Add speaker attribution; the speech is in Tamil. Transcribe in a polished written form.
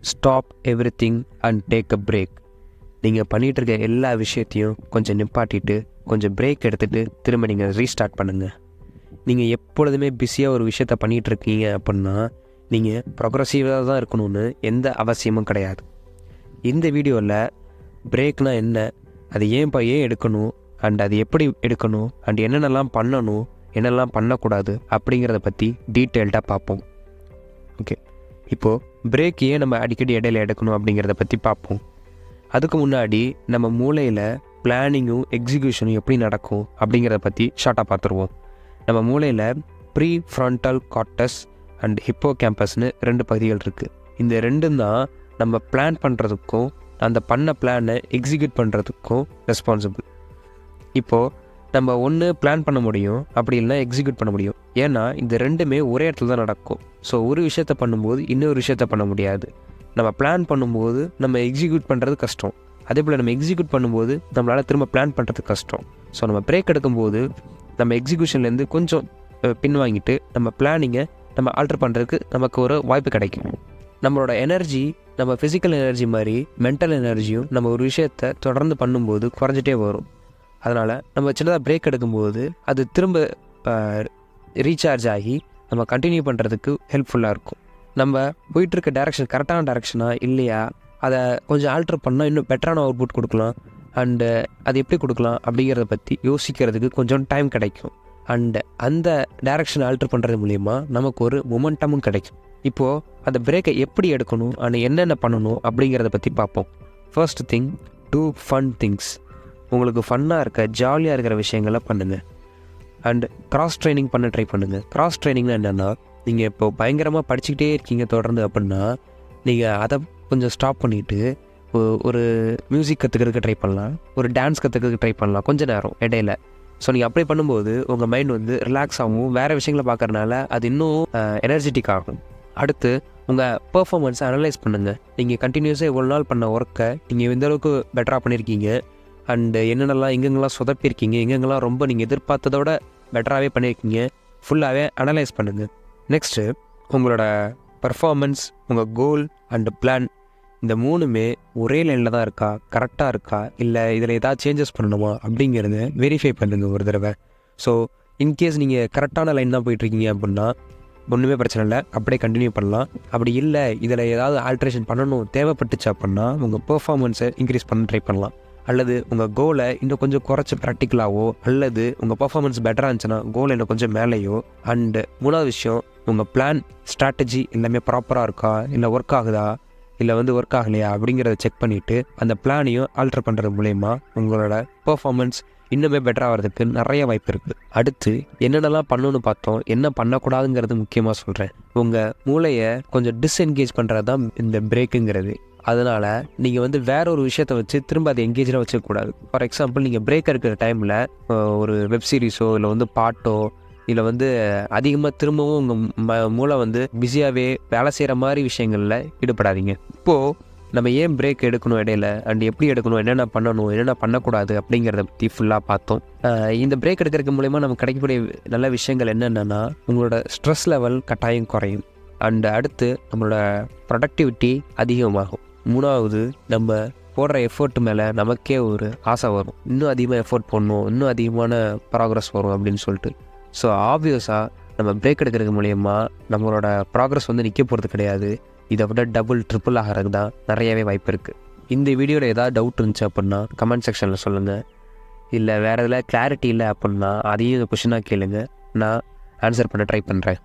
Speaker 1: Stop everything and take a break. நீங்கள் பண்ணிகிட்டு இருக்க எல்லா விஷயத்தையும் கொஞ்சம் நிப்பாட்டிட்டு கொஞ்சம் பிரேக் எடுத்துகிட்டு திரும்ப நீங்கள் ரீஸ்டார்ட் பண்ணுங்கள். நீங்கள் எப்பொழுதுமே பிஸியாக ஒரு விஷயத்த பண்ணிகிட்டு இருக்கீங்க அப்படின்னா நீங்கள் ப்ரொக்ரெசிவாக தான் இருக்கணும்னு எந்த அவசியமும் கிடையாது. இந்த வீடியோவில் பிரேக்னால் என்ன, அது ஏன் எடுக்கணும், அண்ட் அது எப்படி எடுக்கணும், அண்ட் என்னென்னலாம் பண்ணணும், என்னெல்லாம் பண்ணக்கூடாது அப்படிங்கிறத பற்றி டீட்டெயில்டாக பார்ப்போம். ஓகே, இப்போது பிரேக் ஏன் நம்ம அடிக்கடி இடையில எடுக்கணும் அப்படிங்கிறத பற்றி பார்ப்போம். அதுக்கு முன்னாடி நம்ம மூளையில் பிளானிங்கும் எக்ஸிக்யூஷனும் எப்படி நடக்கும் அப்படிங்கிறத பற்றி ஷார்ட்டாக பார்த்துருவோம். நம்ம மூளையில் ப்ரீ ஃப்ரண்டல் கார்டெக்ஸ் அண்ட் ஹிப்போ கேம்பஸ்னு 2 பகுதிகள் இருக்குது. இந்த ரெண்டும் தான் நம்ம பிளான் பண்ணுறதுக்கும் அந்த பண்ண பிளானை எக்ஸிக்யூட் பண்ணுறதுக்கும் ரெஸ்பான்சிபிள். இப்போது நம்ம ஒன்று பிளான் பண்ண முடியும், அப்படி இல்லைனா எக்ஸிக்யூட் பண்ண முடியும். ஏன்னா இந்த ரெண்டுமே ஒரே இடத்துல தான் நடக்கும். ஸோ ஒரு விஷயத்த பண்ணும்போது இன்னொரு விஷயத்த பண்ண முடியாது. நம்ம பிளான் பண்ணும்போது நம்ம எக்ஸிக்யூட் பண்ணுறது கஷ்டம். அதே போல் நம்ம எக்ஸிக்யூட் பண்ணும்போது நம்மளால் திரும்ப பிளான் பண்ணுறது கஷ்டம். ஸோ நம்ம பிரேக் எடுக்கும்போது நம்ம எக்ஸிக்யூஷன்லேருந்து கொஞ்சம் பின்வாங்கிட்டு நம்ம பிளானிங்கை நம்ம ஆல்டர் பண்ணுறதுக்கு நமக்கு ஒரு வாய்ப்பு கிடைக்கும். நம்மளோட எனர்ஜி, நம்ம ஃபிசிக்கல் எனர்ஜி மாதிரி மென்டல் எனர்ஜியும் நம்ம ஒரு விஷயத்தை தொடர்ந்து பண்ணும்போது குறைஞ்சிட்டே வரும். அதனால் நம்ம சின்னதாக பிரேக் எடுக்கும்போது அது திரும்ப ரீசார்ஜ் ஆகி நம்ம கண்டினியூ பண்ணுறதுக்கு ஹெல்ப்ஃபுல்லாக இருக்கும். நம்ம போயிட்டுருக்க டேரெக்ஷன் கரெக்டான டேரெக்ஷனாக இல்லையா, அதை கொஞ்சம் ஆல்ட்ரு பண்ணால் இன்னும் பெட்டரான அவுட்புட் கொடுக்கலாம். அண்டு அது எப்படி கொடுக்கலாம் அப்படிங்கிறத பற்றி யோசிக்கிறதுக்கு கொஞ்சம் டைம் கிடைக்கும். அண்டு அந்த டேரெக்ஷனை ஆல்ட்ரு பண்ணுறது மூலிமா நமக்கு ஒரு மொமெண்டமும் கிடைக்கும். இப்போது அந்த பிரேக்கை எப்படி எடுக்கணும் அண்ட் என்னென்ன பண்ணணும் அப்படிங்கிறத பற்றி பார்ப்போம். First thing, do fun things. உங்களுக்கு ஃபன்னாக இருக்க ஜாலியாக இருக்கிற விஷயங்களை பண்ணுங்கள். அண்ட் கிராஸ் ட்ரைனிங் பண்ண ட்ரை பண்ணுங்கள். கிராஸ் ட்ரைனிங்னா என்னென்னா, நீங்கள் இப்போது பயங்கரமாக படிச்சுக்கிட்டே இருக்கீங்க தொடர்ந்து அப்படின்னா நீங்கள் அதை கொஞ்சம் ஸ்டாப் பண்ணிவிட்டு ஒரு மியூசிக் கற்றுக்கிறதுக்கு ட்ரை பண்ணலாம், ஒரு டான்ஸ் கற்றுக்கிறதுக்கு ட்ரை பண்ணலாம் கொஞ்சம் நேரம் இடையில. ஸோ நீங்கள் அப்ளை பண்ணும்போது உங்கள் மைண்ட் வந்து ரிலாக்ஸ் ஆகும். வேறு விஷயங்களை பார்க்குறதுனால அது இன்னும் எனர்ஜெட்டிக் ஆகும். அடுத்து உங்கள் பெர்ஃபார்மன்ஸை அனலைஸ் பண்ணுங்கள். நீங்கள் கண்டினியூஸாக இவ்வளோ நாள் பண்ண ஒர்க்கை நீங்கள் எந்த அளவுக்கு பெட்டராக பண்ணியிருக்கீங்க, அண்டு என்னென்னலாம் எங்கெங்கெல்லாம் சொதப்பியிருக்கீங்க, எங்கெங்கெல்லாம் ரொம்ப நீங்கள் எதிர்பார்த்ததோட பெட்டராகவே பண்ணியிருக்கீங்க, ஃபுல்லாகவே அனலைஸ் பண்ணுங்கள். நெக்ஸ்ட்டு உங்களோட பர்ஃபார்மன்ஸ், உங்கள் கோல் அண்டு பிளான் இந்த 3மே ஒரே லைனில் தான் இருக்கா, கரெக்டாக இருக்கா, இல்லை இதில் ஏதாவது சேஞ்சஸ் பண்ணணுமா அப்படிங்கிறத வெரிஃபை பண்ணுங்கள் ஒரு தடவை. ஸோ இன்கேஸ் நீங்கள் கரெக்டான லைன் தான் போயிட்டுருக்கீங்க அப்படின்னா ஒன்றுமே பிரச்சனை இல்லை, அப்படியே கண்டினியூ பண்ணலாம். அப்படி இல்லை இதில் ஏதாவது ஆல்ட்ரேஷன் பண்ணணும் தேவைப்பட்டுச்சு அப்படின்னா உங்கள் பெர்ஃபார்மன்ஸை இன்க்ரீஸ் பண்ண ட்ரை பண்ணலாம். அல்லது உங்கள் கோலை இன்னும் கொஞ்சம் குறைச்சி ப்ராக்டிக்கலாகவோ, அல்லது உங்கள் பர்ஃபார்மன்ஸ் பெட்டராக இருந்துச்சுன்னா கோலை இன்னும் கொஞ்சம் மேலேயோ. அண்டு 3வது விஷயம், உங்கள் பிளான் ஸ்ட்ராட்டஜி எல்லாமே ப்ராப்பராக இருக்கா, இல்லை ஒர்க் ஆகுதா, இல்லை ஒர்க் ஆகலையா அப்படிங்கிறத செக் பண்ணிவிட்டு அந்த பிளானையும் ஆல்ட்ரு பண்ணுறது மூலயமா உங்களோட பர்ஃபார்மன்ஸ் இன்னுமே பெட்டராக வரதுக்கு நிறைய வாய்ப்பு இருக்குது. அடுத்து என்னென்னலாம் பண்ணணும்னு பார்த்தோம், என்ன பண்ணக்கூடாதுங்கிறது முக்கியமாக சொல்கிறேன். உங்கள் மூளையை கொஞ்சம் டிஸ்என்கேஜ் பண்ணுறது தான் இந்த பிரேக்குங்கிறது. அதனால் நீங்கள் வேற ஒரு விஷயத்தை வச்சு திரும்ப அதை எங்கேஜாக வச்சுக்கூடாது. ஃபார் எக்ஸாம்பிள், நீங்கள் பிரேக் இருக்கிற டைமில் ஒரு வெப் சீரிஸோ இல்லை பாட்டோ இல்லை அதிகமாக திரும்பவும் உங்கள் மூளை பிஸியாகவே வேலை செய்கிற மாதிரி விஷயங்களில் ஈடுபடாதீங்க. இப்போது நம்ம ஏன் பிரேக் எடுக்கணும் இடையில, அண்ட் எப்படி எடுக்கணும், என்னென்ன பண்ணணும், என்னென்ன பண்ணக்கூடாது அப்படிங்கிறத பற்றி ஃபுல்லாக பார்த்தோம். இந்த பிரேக் எடுக்கிறதுக்கு மூலமா நமக்கு கிடைக்கக்கூடிய நல்ல விஷயங்கள் என்னென்னா, உங்களோட ஸ்ட்ரெஸ் லெவல் கட்டாயம் குறையும். அண்ட் அடுத்து நம்மளோட ப்ரொடக்டிவிட்டி அதிகமாகும். 3வது, நம்ம போடுற எஃபோர்ட் மேலே நமக்கே ஒரு ஆசை வரும், இன்னும் அதிகமாக எஃபோர்ட் பண்ணணும், இன்னும் அதிகமான ப்ராக்ரஸ் வரும் அப்படின்னு சொல்லிட்டு. ஸோ ஆப்வியஸாக நம்ம பிரேக் எடுக்கிறது மூலயமா நம்மளோட ப்ராக்ரஸ் நிற்க போகிறது கிடையாது, இதை விட டபுள் ட்ரிபிள் ஆகிறதுக்கு தான் நிறையவே வாய்ப்பு இருக்குது. இந்த வீடியோவில் ஏதாவது டவுட் இருந்துச்சு அப்படின்னா கமெண்ட் செக்ஷனில் சொல்லுங்கள். இல்லை வேறு எதில் கிளாரிட்டி இல்லை அப்படின்னா அதையும் கொஷினாக கேளுங்க, நான் ஆன்சர் பண்ண ட்ரை பண்ணுறேன்.